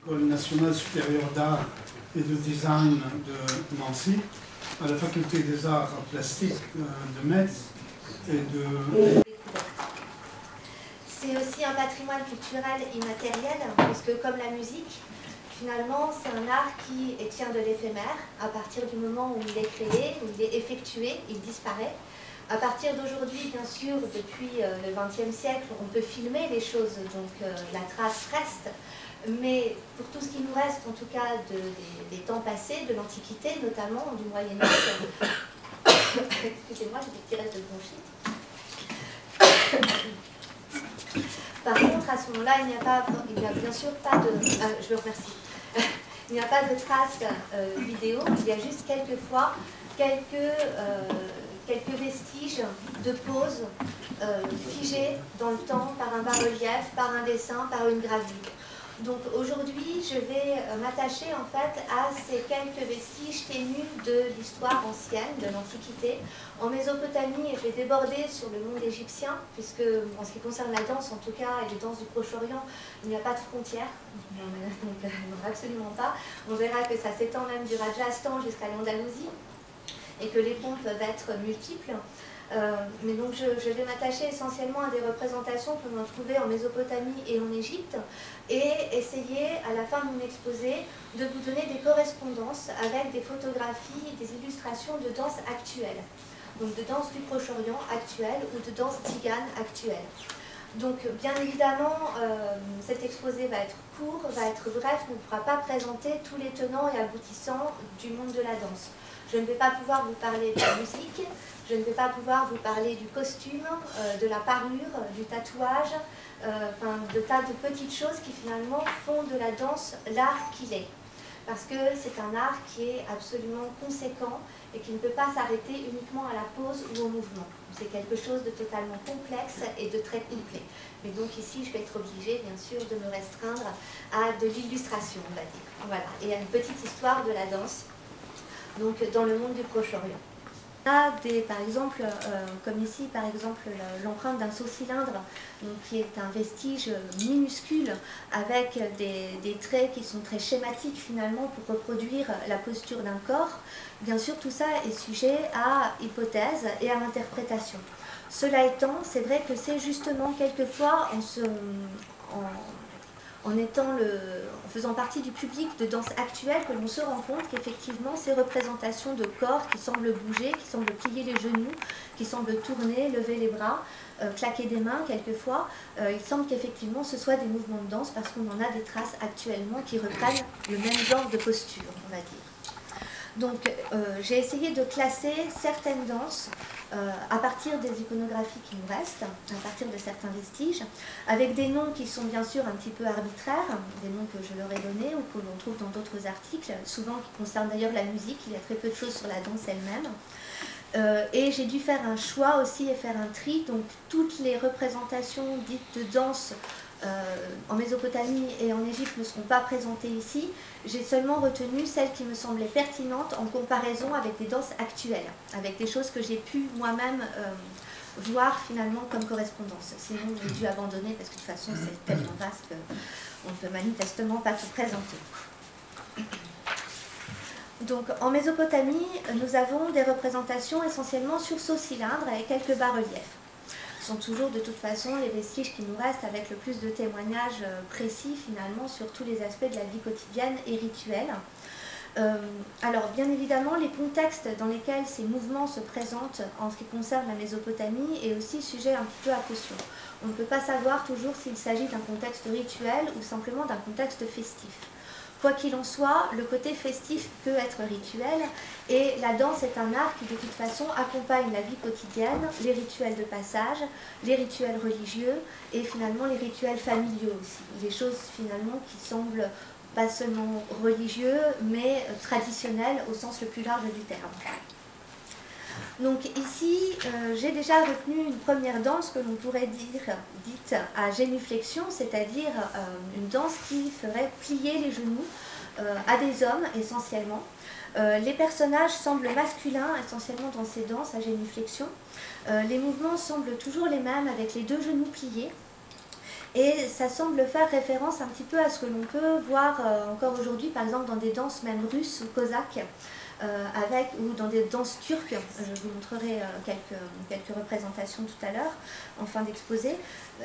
l'École nationale supérieure d'art et de design de Nancy, à la faculté des arts plastiques de Metz et de... C'est aussi un patrimoine culturel immatériel, puisque comme la musique, finalement, c'est un art qui tient de l'éphémère. À partir du moment où il est créé, où il est effectué, il disparaît. À partir d'aujourd'hui, bien sûr, depuis le XXe siècle, on peut filmer les choses, donc la trace reste. Mais pour tout ce qui nous reste, en tout cas des temps passés, de l'Antiquité, notamment du Moyen-Âge, excusez-moi, j'ai des petits restes de bronchite. Par contre, à ce moment-là, il n'y a bien sûr pas de... je vous remercie. Il n'y a pas de traces vidéo, il y a juste quelquefois quelques vestiges de poses figées dans le temps par un bas-relief, par un dessin, par une gravure. Donc aujourd'hui, je vais m'attacher en fait à ces quelques vestiges ténus de l'histoire ancienne, de l'Antiquité. En Mésopotamie, je vais déborder sur le monde égyptien, puisque en ce qui concerne la danse, en tout cas, et les danses du Proche-Orient, il n'y a pas de frontières, donc absolument pas. On verra que ça s'étend même du Rajasthan jusqu'à l'Andalousie, et que les ponts peuvent être multiples. Mais donc je vais m'attacher essentiellement à des représentations que l'on a trouvées en Mésopotamie et en Égypte et essayer à la fin de mon exposé de vous donner des correspondances avec des photographies et des illustrations de danse actuelles. Donc de danse du Proche-Orient actuelle ou de danse tzigane actuelle. Donc bien évidemment, cet exposé va être court, va être bref, ne pourra pas présenter tous les tenants et aboutissants du monde de la danse. Je ne vais pas pouvoir vous parler de la musique, je ne vais pas pouvoir vous parler du costume, de la parure, du tatouage, enfin de tas de petites choses qui finalement font de la danse l'art qu'il est. Parce que c'est un art qui est absolument conséquent et qui ne peut pas s'arrêter uniquement à la pose ou au mouvement. C'est quelque chose de totalement complexe et de très complet. Mais donc ici, je vais être obligée, bien sûr, de me restreindre à de l'illustration, on va dire. Voilà, et à une petite histoire de la danse, donc dans le monde du Proche-Orient. On a par exemple, comme ici, par exemple, l'empreinte d'un saut-cylindre, qui est un vestige minuscule avec des traits qui sont très schématiques finalement pour reproduire la posture d'un corps. Bien sûr, tout ça est sujet à hypothèse et à l'interprétation. Cela étant, c'est vrai que c'est justement quelquefois en faisant partie du public de danse actuelle que l'on se rend compte qu'effectivement ces représentations de corps qui semblent bouger, qui semblent plier les genoux, qui semblent tourner, lever les bras, claquer des mains quelquefois, il semble qu'effectivement ce soit des mouvements de danse parce qu'on en a des traces actuellement qui reprennent le même genre de posture, on va dire. Donc j'ai essayé de classer certaines danses à partir des iconographies qui nous restent, à partir de certains vestiges, avec des noms qui sont bien sûr un petit peu arbitraires, des noms que je leur ai donnés ou que l'on trouve dans d'autres articles, souvent qui concernent d'ailleurs la musique, il y a très peu de choses sur la danse elle-même. Et j'ai dû faire un choix aussi et faire un tri, donc toutes les représentations dites de danse en Mésopotamie et en Égypte ne seront pas présentées ici. J'ai seulement retenu celles qui me semblaient pertinentes en comparaison avec des danses actuelles, avec des choses que j'ai pu moi-même voir finalement comme correspondance. Sinon, j'ai dû abandonner parce que de toute façon, c'est tellement vaste qu'on ne peut manifestement pas tout présenter. Donc, en Mésopotamie, nous avons des représentations essentiellement sur saut-cylindre avec quelques bas-reliefs. Ce sont toujours de toute façon les vestiges qui nous restent avec le plus de témoignages précis finalement sur tous les aspects de la vie quotidienne et rituelle. Alors bien évidemment les contextes dans lesquels ces mouvements se présentent en ce qui concerne la Mésopotamie est aussi sujet un petit peu à caution. On ne peut pas savoir toujours s'il s'agit d'un contexte rituel ou simplement d'un contexte festif. Quoi qu'il en soit, le côté festif peut être rituel et la danse est un art qui de toute façon accompagne la vie quotidienne, les rituels de passage, les rituels religieux et finalement les rituels familiaux aussi. Les choses finalement qui semblent pas seulement religieux mais traditionnels au sens le plus large du terme. Donc ici, j'ai déjà retenu une première danse que l'on pourrait dire dite à génuflexion, c'est-à-dire une danse qui ferait plier les genoux à des hommes essentiellement. Les personnages semblent masculins essentiellement dans ces danses à génuflexion. Les mouvements semblent toujours les mêmes avec les deux genoux pliés. Et ça semble faire référence un petit peu à ce que l'on peut voir encore aujourd'hui, par exemple dans des danses même russes ou cosaques, ou dans des danses turques. Je vous montrerai quelques représentations tout à l'heure, en fin d'exposé.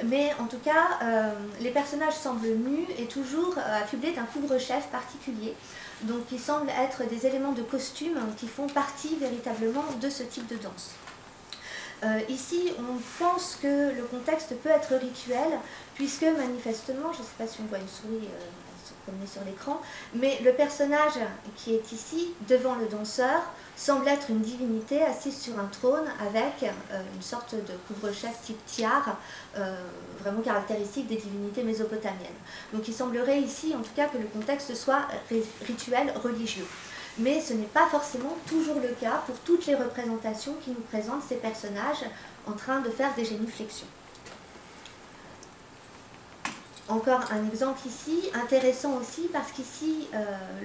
Mais en tout cas, les personnages semblent nus et toujours affublés d'un couvre-chef particulier, donc qui semblent être des éléments de costume qui font partie véritablement de ce type de danse. Ici, on pense que le contexte peut être rituel, puisque manifestement, je ne sais pas si on voit une souris se promener sur l'écran, mais le personnage qui est ici, devant le danseur, semble être une divinité assise sur un trône avec une sorte de couvre-chef type tiare, vraiment caractéristique des divinités mésopotamiennes. Donc il semblerait ici, en tout cas, que le contexte soit rituel religieux. Mais ce n'est pas forcément toujours le cas pour toutes les représentations qui nous présentent ces personnages en train de faire des génuflexions. Encore un exemple ici, intéressant aussi parce qu'ici,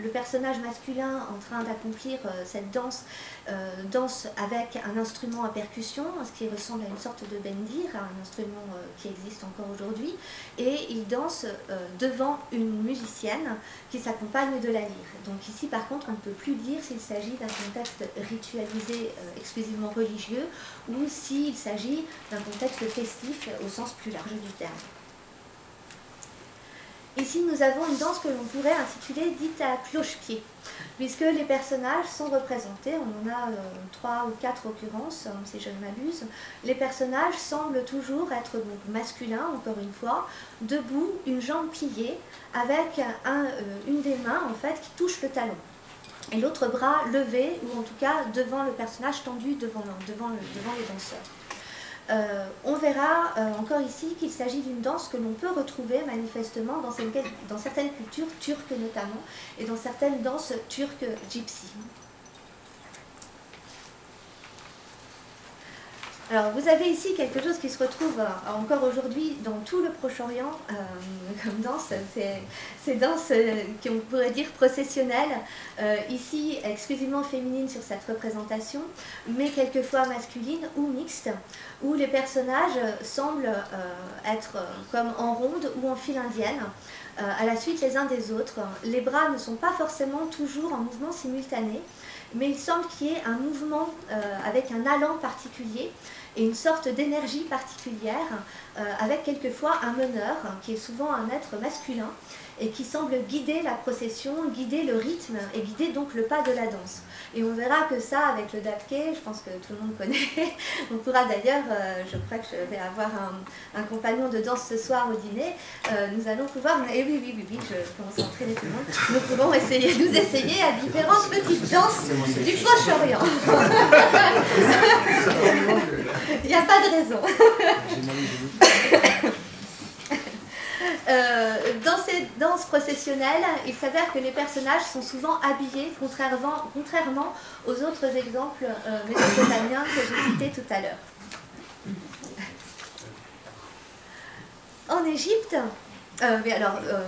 le personnage masculin en train d'accomplir cette danse, danse avec un instrument à percussion, ce qui ressemble à une sorte de bendir, un instrument qui existe encore aujourd'hui, et il danse devant une musicienne qui s'accompagne de la lyre. Donc ici, par contre, on ne peut plus dire s'il s'agit d'un contexte ritualisé exclusivement religieux ou s'il s'agit d'un contexte festif au sens plus large du terme. Ici, nous avons une danse que l'on pourrait intituler dite à cloche-pied, puisque les personnages sont représentés, on en a 3 ou 4 occurrences, si je ne m'abuse. Les personnages semblent toujours être donc masculins, encore une fois, debout, une jambe pliée, avec une des mains en fait qui touche le talon, et l'autre bras levé, ou en tout cas devant le personnage tendu devant les danseurs. On verra encore ici qu'il s'agit d'une danse que l'on peut retrouver manifestement dans certaines cultures turques notamment, et dans certaines danses turques gypsy. Alors vous avez ici quelque chose qui se retrouve encore aujourd'hui dans tout le Proche-Orient comme danse, ces danses qu'on pourrait dire processionnelles, ici exclusivement féminines sur cette représentation, mais quelquefois masculines ou mixtes, où les personnages semblent être comme en ronde ou en file indienne, à la suite les uns des autres. Les bras ne sont pas forcément toujours en mouvement simultané, mais il semble qu'il y ait un mouvement avec un allant particulier et une sorte d'énergie particulière, avec quelquefois un meneur, qui est souvent un être masculin, et qui semble guider la procession, guider le rythme, et guider donc le pas de la danse. Et on verra que ça, avec le dabke, je pense que tout le monde connaît, on pourra d'ailleurs, je crois que je vais avoir un compagnon de danse ce soir au dîner, nous allons pouvoir, et oui, je commence à entraîner tout le monde, nous pouvons nous essayer à différentes petites danses du Proche-Orient. Il n'y a pas de raison. Dans ces danses processionnelles, il s'avère que les personnages sont souvent habillés, contrairement aux autres exemples mésopotamiens que j'ai cités tout à l'heure. En Égypte,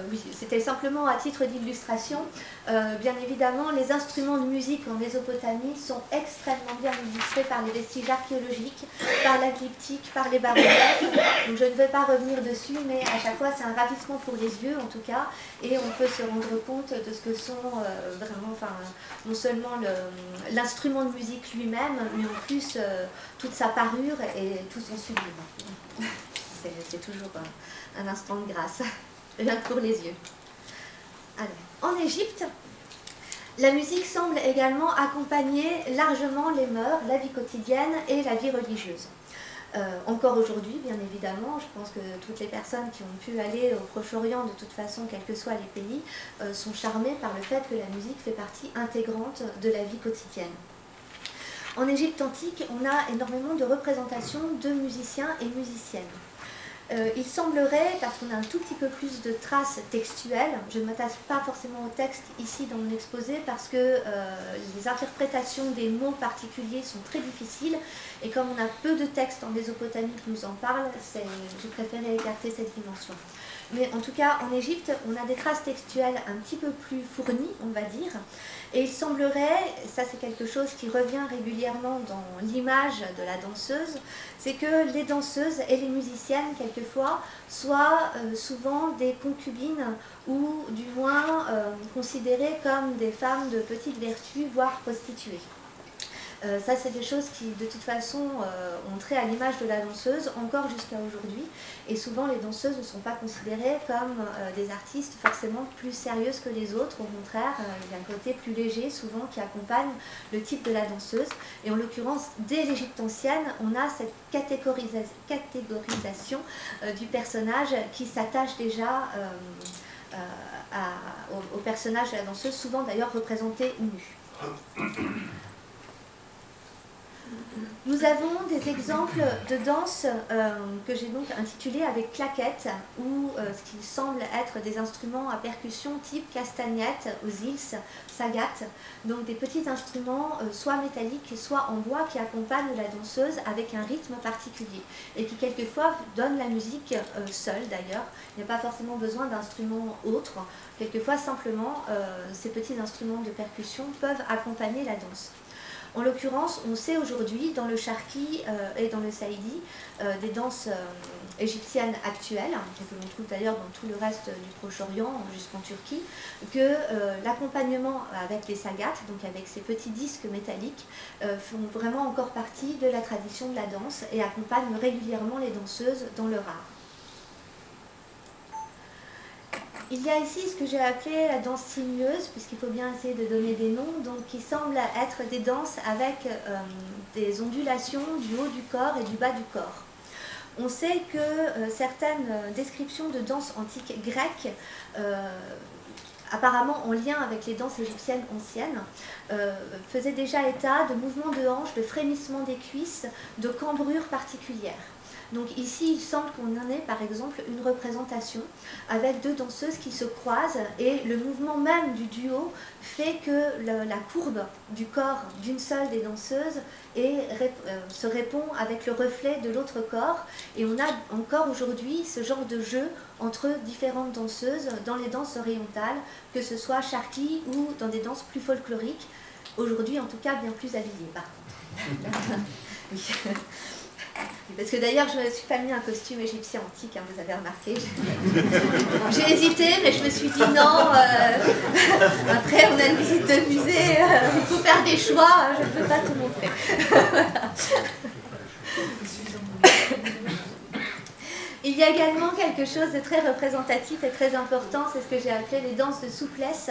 oui, c'était simplement à titre d'illustration. Bien évidemment, les instruments de musique en Mésopotamie sont extrêmement bien illustrés par les vestiges archéologiques, par la glyptique, par les bas-reliefs. Donc je ne vais pas revenir dessus, mais à chaque fois c'est un ravissement pour les yeux en tout cas, et on peut se rendre compte de ce que sont vraiment, non seulement l'instrument de musique lui-même, mais en plus toute sa parure et tout son sublime. C'est toujours un instant de grâce, rien que pour les yeux. Alors, en Égypte, la musique semble également accompagner largement les mœurs, la vie quotidienne et la vie religieuse. Encore aujourd'hui, bien évidemment, je pense que toutes les personnes qui ont pu aller au Proche-Orient, de toute façon, quels que soient les pays, sont charmées par le fait que la musique fait partie intégrante de la vie quotidienne. En Égypte antique, on a énormément de représentations de musiciens et musiciennes. Il semblerait, parce qu'on a un tout petit peu plus de traces textuelles, je ne m'attache pas forcément au texte ici dans mon exposé parce que les interprétations des mots particuliers sont très difficiles, et comme on a peu de textes en Mésopotamie qui nous en parlent, j'ai préféré écarter cette dimension. Mais en tout cas, en Égypte, on a des traces textuelles un petit peu plus fournies, on va dire. Et il semblerait, ça c'est quelque chose qui revient régulièrement dans l'image de la danseuse, c'est que les danseuses et les musiciennes, quelquefois, soient souvent des concubines ou du moins considérées comme des femmes de petite vertu, voire prostituées. Ça, c'est des choses qui, de toute façon, ont trait à l'image de la danseuse, encore jusqu'à aujourd'hui. Et souvent, les danseuses ne sont pas considérées comme des artistes forcément plus sérieuses que les autres. Au contraire, il y a un côté plus léger, souvent, qui accompagne le type de la danseuse. Et en l'occurrence, dès l'Égypte ancienne, on a cette catégorisation du personnage qui s'attache déjà au personnage de la danseuse, souvent d'ailleurs représenté nu. Nous avons des exemples de danse que j'ai donc intitulées avec claquettes ou ce qui semble être des instruments à percussion type castagnette, aux îles, sagat, donc des petits instruments soit métalliques soit en bois qui accompagnent la danseuse avec un rythme particulier et qui quelquefois donnent la musique seule d'ailleurs. Il n'y a pas forcément besoin d'instruments autres, quelquefois simplement ces petits instruments de percussion peuvent accompagner la danse. En l'occurrence, on sait aujourd'hui, dans le charki et dans le saïdi, des danses égyptiennes actuelles, que l'on trouve d'ailleurs dans tout le reste du Proche-Orient jusqu'en Turquie, que l'accompagnement avec les sagats, donc avec ces petits disques métalliques, font vraiment encore partie de la tradition de la danse et accompagnent régulièrement les danseuses dans leur art. Il y a ici ce que j'ai appelé la danse sinueuse, puisqu'il faut bien essayer de donner des noms, donc qui semblent être des danses avec des ondulations du haut du corps et du bas du corps. On sait que certaines descriptions de danse antique grecque, apparemment en lien avec les danses égyptiennes anciennes, faisaient déjà état de mouvements de hanches, de frémissements des cuisses, de cambrures particulières. Donc ici, il semble qu'on en ait par exemple une représentation avec deux danseuses qui se croisent et le mouvement même du duo fait que la courbe du corps d'une seule des danseuses se répond avec le reflet de l'autre corps. Et on a encore aujourd'hui ce genre de jeu entre différentes danseuses dans les danses orientales, que ce soit charki ou dans des danses plus folkloriques, aujourd'hui en tout cas bien plus habillées. Parce que d'ailleurs, je ne me suis pas mis un costume égyptien antique, hein, vous avez remarqué. J'ai hésité, mais je me suis dit non. Après, on a une visite de musée, il faut faire des choix, je ne peux pas tout montrer. Il y a également quelque chose de très représentatif et très important, c'est ce que j'ai appelé les danses de souplesse,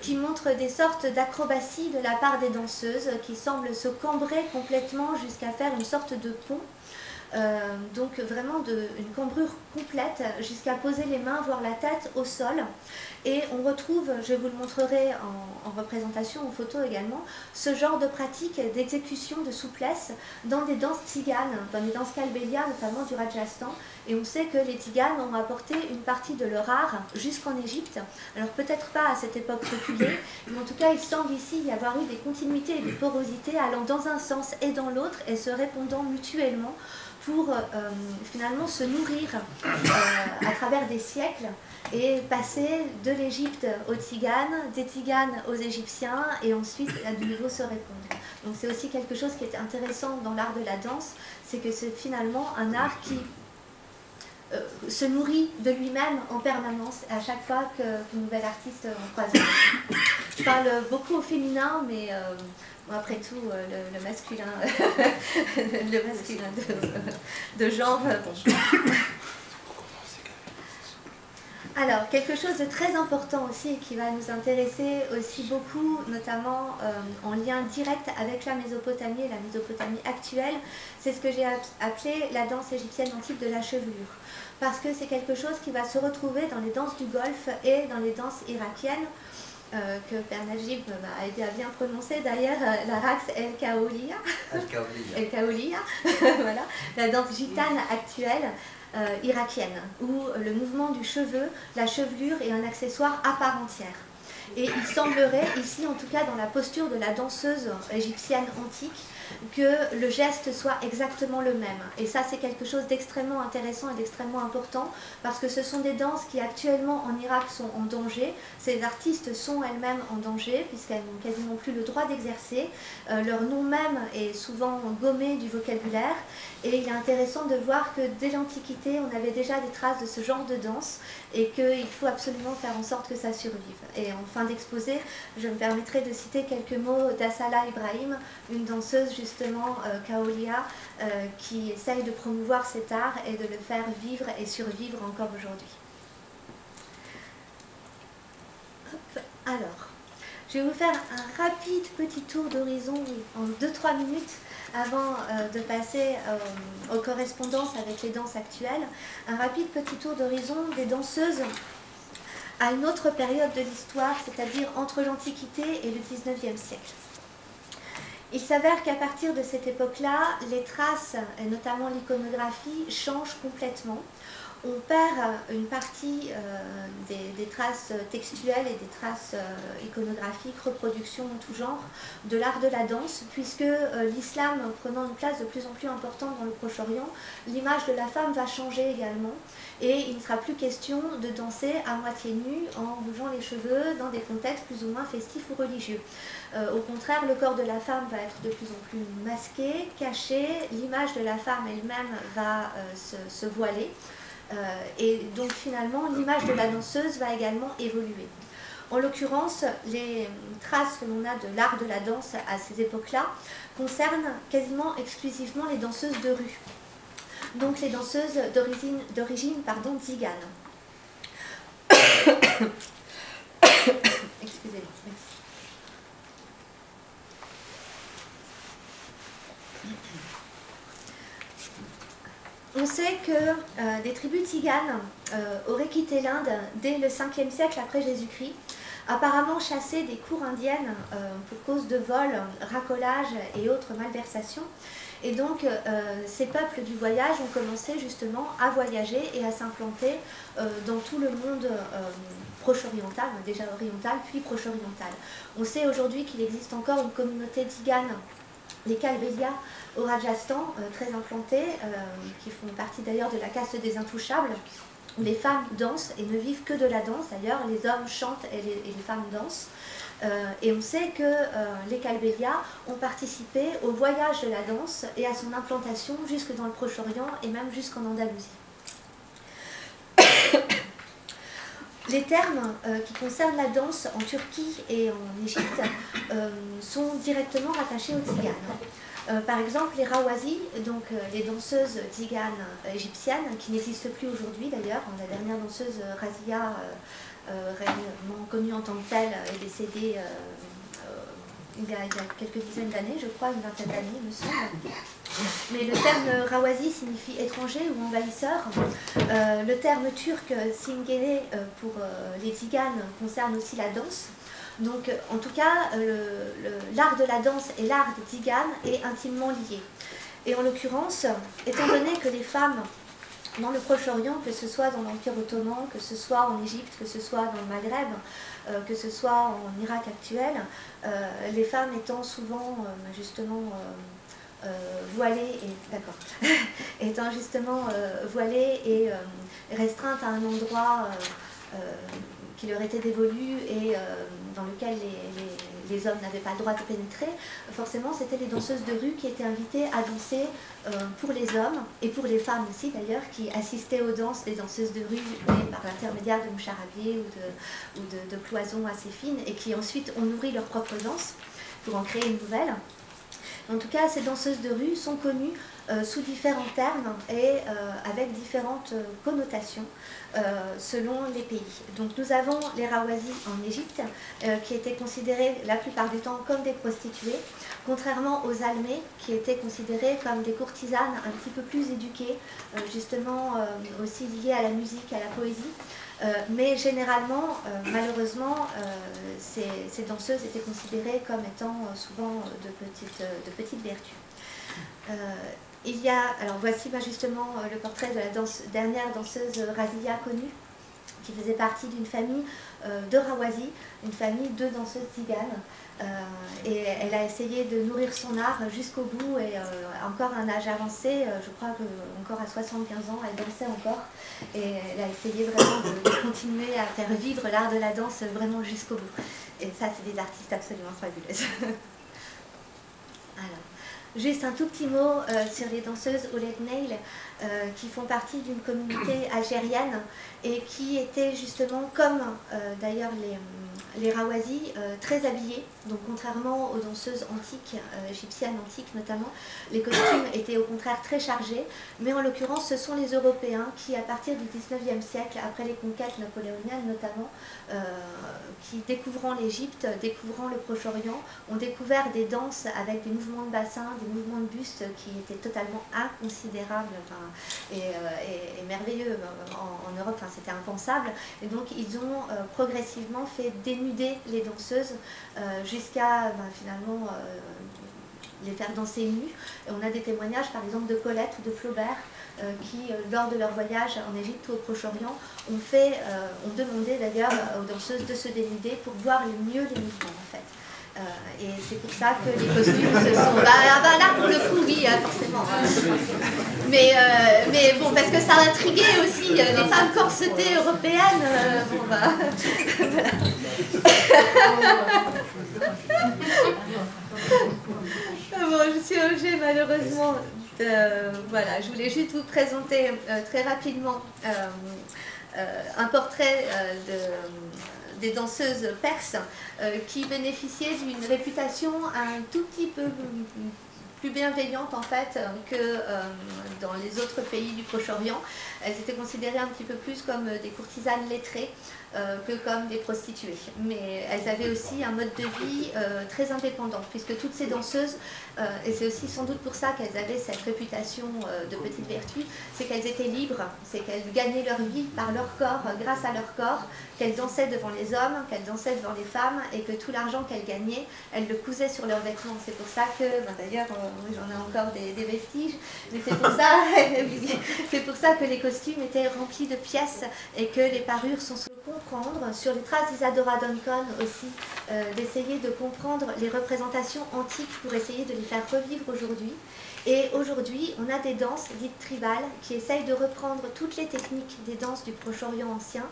qui montrent des sortes d'acrobaties de la part des danseuses, qui semblent se cambrer complètement jusqu'à faire une sorte de pont. Donc vraiment une cambrure complète jusqu'à poser les mains, voire la tête au sol. Et on retrouve, je vous le montrerai en représentation, en photo également, ce genre de pratique d'exécution de souplesse dans des danses tziganes, dans les danses kalbelia, notamment du Rajasthan. Et on sait que les tziganes ont apporté une partie de leur art jusqu'en Égypte. Alors peut-être pas à cette époque reculée, mais en tout cas il semble ici y avoir eu des continuités et des porosités allant dans un sens et dans l'autre et se répondant mutuellement pour finalement se nourrir à travers des siècles et passer de l'Égypte aux tziganes, des tziganes aux Égyptiens et ensuite à de nouveau se répondre. Donc c'est aussi quelque chose qui est intéressant dans l'art de la danse, c'est que c'est finalement un art qui se nourrit de lui-même en permanence à chaque fois qu'une nouvelle artiste en croise. Je parle beaucoup au féminin, mais bon, après tout, le masculin, le masculin de genre. Bon. Alors, quelque chose de très important aussi et qui va nous intéresser aussi beaucoup, notamment en lien direct avec la Mésopotamie et la Mésopotamie actuelle, c'est ce que j'ai appelé la danse égyptienne antique de la chevelure. Parce que c'est quelque chose qui va se retrouver dans les danses du Golfe et dans les danses irakiennes, que Père Najib m'a aidé à bien prononcer d'ailleurs, la rax El Kaoulia, El Kaoulia, voilà, la danse gitane actuelle irakienne, où le mouvement du cheveu, la chevelure est un accessoire à part entière. Et il semblerait, ici en tout cas dans la posture de la danseuse égyptienne antique, que le geste soit exactement le même. Et ça, c'est quelque chose d'extrêmement intéressant et d'extrêmement important, parce que ce sont des danses qui actuellement en Irak sont en danger. Ces artistes sont elles-mêmes en danger, puisqu'elles n'ont quasiment plus le droit d'exercer. Leur nom même est souvent gommé du vocabulaire. Et il est intéressant de voir que dès l'Antiquité, on avait déjà des traces de ce genre de danse, et qu'il faut absolument faire en sorte que ça survive. Et en fin d'exposé, je me permettrai de citer quelques mots d'Assala Ibrahim, une danseuse justement Kaolia, qui essaye de promouvoir cet art et de le faire vivre et survivre encore aujourd'hui. Alors, je vais vous faire un rapide petit tour d'horizon en 2-3 minutes avant de passer aux correspondances avec les danses actuelles. Un rapide petit tour d'horizon des danseuses à une autre période de l'histoire, c'est-à-dire entre l'Antiquité et le XIXe siècle. Il s'avère qu'à partir de cette époque-là, les traces, et notamment l'iconographie, changent complètement. On perd une partie des traces textuelles et des traces iconographiques, reproductions en tout genre, de l'art de la danse, puisque l'islam prenant une place de plus en plus importante dans le Proche-Orient, l'image de la femme va changer également, et il ne sera plus question de danser à moitié nue en bougeant les cheveux dans des contextes plus ou moins festifs ou religieux. Au contraire, le corps de la femme va être de plus en plus masqué, caché, l'image de la femme elle-même va se voiler. Et donc finalement, l'image de la danseuse va également évoluer. En l'occurrence, les traces que l'on a de l'art de la danse à ces époques-là concernent quasiment exclusivement les danseuses de rue. Donc les danseuses d'origine tzigane. Excusez-moi, merci. On sait que des tribus tziganes auraient quitté l'Inde dès le 5e siècle après Jésus-Christ, apparemment chassées des cours indiennes pour cause de vols, racolages et autres malversations. Et donc ces peuples du voyage ont commencé justement à voyager et à s'implanter dans tout le monde proche-oriental, déjà oriental puis proche-oriental. On sait aujourd'hui qu'il existe encore une communauté tzigane, les Kalbelia au Rajasthan, très implantés, qui font partie d'ailleurs de la caste des intouchables, où les femmes dansent et ne vivent que de la danse. D'ailleurs, les hommes chantent et les femmes dansent. Et on sait que les Kalbelia ont participé au voyage de la danse et à son implantation jusque dans le Proche-Orient et même jusqu'en Andalousie. Les termes qui concernent la danse en Turquie et en Égypte sont directement rattachés aux tziganes. Par exemple, les rawazis, donc les danseuses tziganes égyptiennes, qui n'existent plus aujourd'hui d'ailleurs. La dernière danseuse, Razia, réellement connue en tant que telle, est décédée il y a quelques dizaines d'années, je crois, une vingtaine d'années, il me semble. Mais le terme rawazi signifie étranger ou envahisseur. Le terme turc singele pour les tziganes concerne aussi la danse. Donc, en tout cas, l'art de la danse et l'art des tziganes est intimement lié. Et en l'occurrence, étant donné que les femmes dans le Proche-Orient, que ce soit dans l'Empire ottoman, que ce soit en Égypte, que ce soit dans le Maghreb, que ce soit en Irak actuel, les femmes étant souvent justement voilées étant justement voilées et restreintes à un endroit qui leur était dévolu et dans lequel les hommes n'avaient pas le droit de pénétrer, forcément c'était les danseuses de rue qui étaient invitées à danser pour les hommes et pour les femmes aussi d'ailleurs, qui assistaient aux danses des danseuses de rue mais par l'intermédiaire de moucharabiers ou de cloisons assez fines, et qui ensuite ont nourri leur propre danse pour en créer une nouvelle. En tout cas, ces danseuses de rue sont connues sous différents termes et avec différentes connotations selon les pays. Donc nous avons les rawazis en Égypte qui étaient considérés la plupart du temps comme des prostituées, contrairement aux almées qui étaient considérées comme des courtisanes un petit peu plus éduquées, justement aussi liées à la musique, à la poésie. Mais généralement, malheureusement, ces danseuses étaient considérées comme étant souvent de petites vertus. Alors voici justement le portrait de la dernière danseuse Razia connue, qui faisait partie d'une famille de Rawazi, une famille de danseuses tziganes. Et elle a essayé de nourrir son art jusqu'au bout et encore à un âge avancé, je crois qu'encore à 75 ans, elle dansait encore. Et elle a essayé vraiment de continuer à faire vivre l'art de la danse vraiment jusqu'au bout. Et ça, c'est des artistes absolument fabuleuses. Alors, juste un tout petit mot sur les danseuses Ouled Nail qui font partie d'une communauté algérienne et qui étaient justement, comme d'ailleurs les Rawazi, très habillées. Donc contrairement aux danseuses antiques, égyptiennes antiques notamment, les costumes étaient au contraire très chargés. Mais en l'occurrence, ce sont les Européens qui, à partir du 19e siècle, après les conquêtes napoléoniennes notamment, qui découvrant l'Égypte, découvrant le Proche-Orient, ont découvert des danses avec des mouvements de bassin, des mouvements de buste qui étaient totalement inconsidérables et merveilleux en Europe. Enfin, c'était impensable. Et donc, ils ont progressivement fait dénuder les danseuses jusqu'à finalement les faire danser nues. Et on a des témoignages, par exemple, de Colette ou de Flaubert, qui, lors de leur voyage en Égypte ou au Proche-Orient, ont demandé d'ailleurs aux danseuses de se dénuder pour voir mieux les mouvements, en fait. Et c'est pour ça que les costumes se sont... là, pour le coup, oui, forcément. Mais bon, parce que ça intriguait aussi les femmes corsetées européennes. Voilà. Bon, je suis obligée, malheureusement, voilà, je voulais juste vous présenter très rapidement un portrait des danseuses perses qui bénéficiaient d'une réputation un tout petit peu plus bienveillante en fait que dans les autres pays du Proche-Orient. Elles étaient considérées un petit peu plus comme des courtisanes lettrées que comme des prostituées. Mais elles avaient aussi un mode de vie très indépendant, puisque toutes ces danseuses, et c'est aussi sans doute pour ça qu'elles avaient cette réputation de petite vertu, c'est qu'elles étaient libres, c'est qu'elles gagnaient leur vie par leur corps, grâce à leur corps, qu'elles dansaient devant les hommes, qu'elles dansaient devant les femmes, et que tout l'argent qu'elles gagnaient, elles le cousaient sur leurs vêtements. C'est pour ça que, d'ailleurs, j'en ai encore des vestiges, mais c'est pour ça, c'est pour ça que les costumes étaient remplis de pièces et que les parures sont comprendre sur les traces d'Isadora Duncan aussi, d'essayer de comprendre les représentations antiques pour essayer de les faire revivre aujourd'hui. Et aujourd'hui, on a des danses dites tribales qui essayent de reprendre toutes les techniques des danses du Proche-Orient ancien,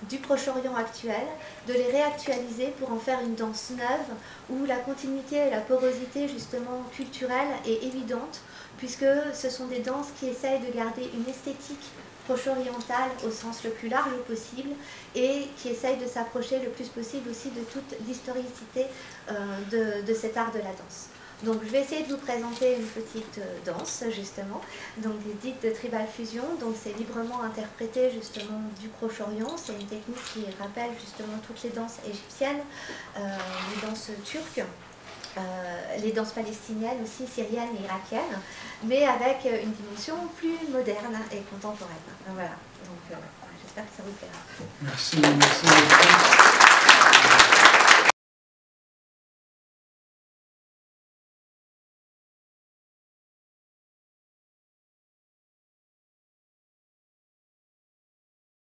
du Proche-Orient actuel, de les réactualiser pour en faire une danse neuve où la continuité et la porosité justement culturelle est évidente, puisque ce sont des danses qui essayent de garder une esthétique proche-orientale au sens le plus large possible et qui essaye de s'approcher le plus possible aussi de toute l'historicité de cet art de la danse. Donc je vais essayer de vous présenter une petite danse justement, donc dite de tribal fusion, donc c'est librement interprété justement du Proche-Orient, c'est une technique qui rappelle justement toutes les danses égyptiennes, les danses turques, les danses palestiniennes aussi, syriennes et irakiennes, mais avec une dimension plus moderne et contemporaine. Donc voilà, donc j'espère que ça vous plaira. Merci, merci.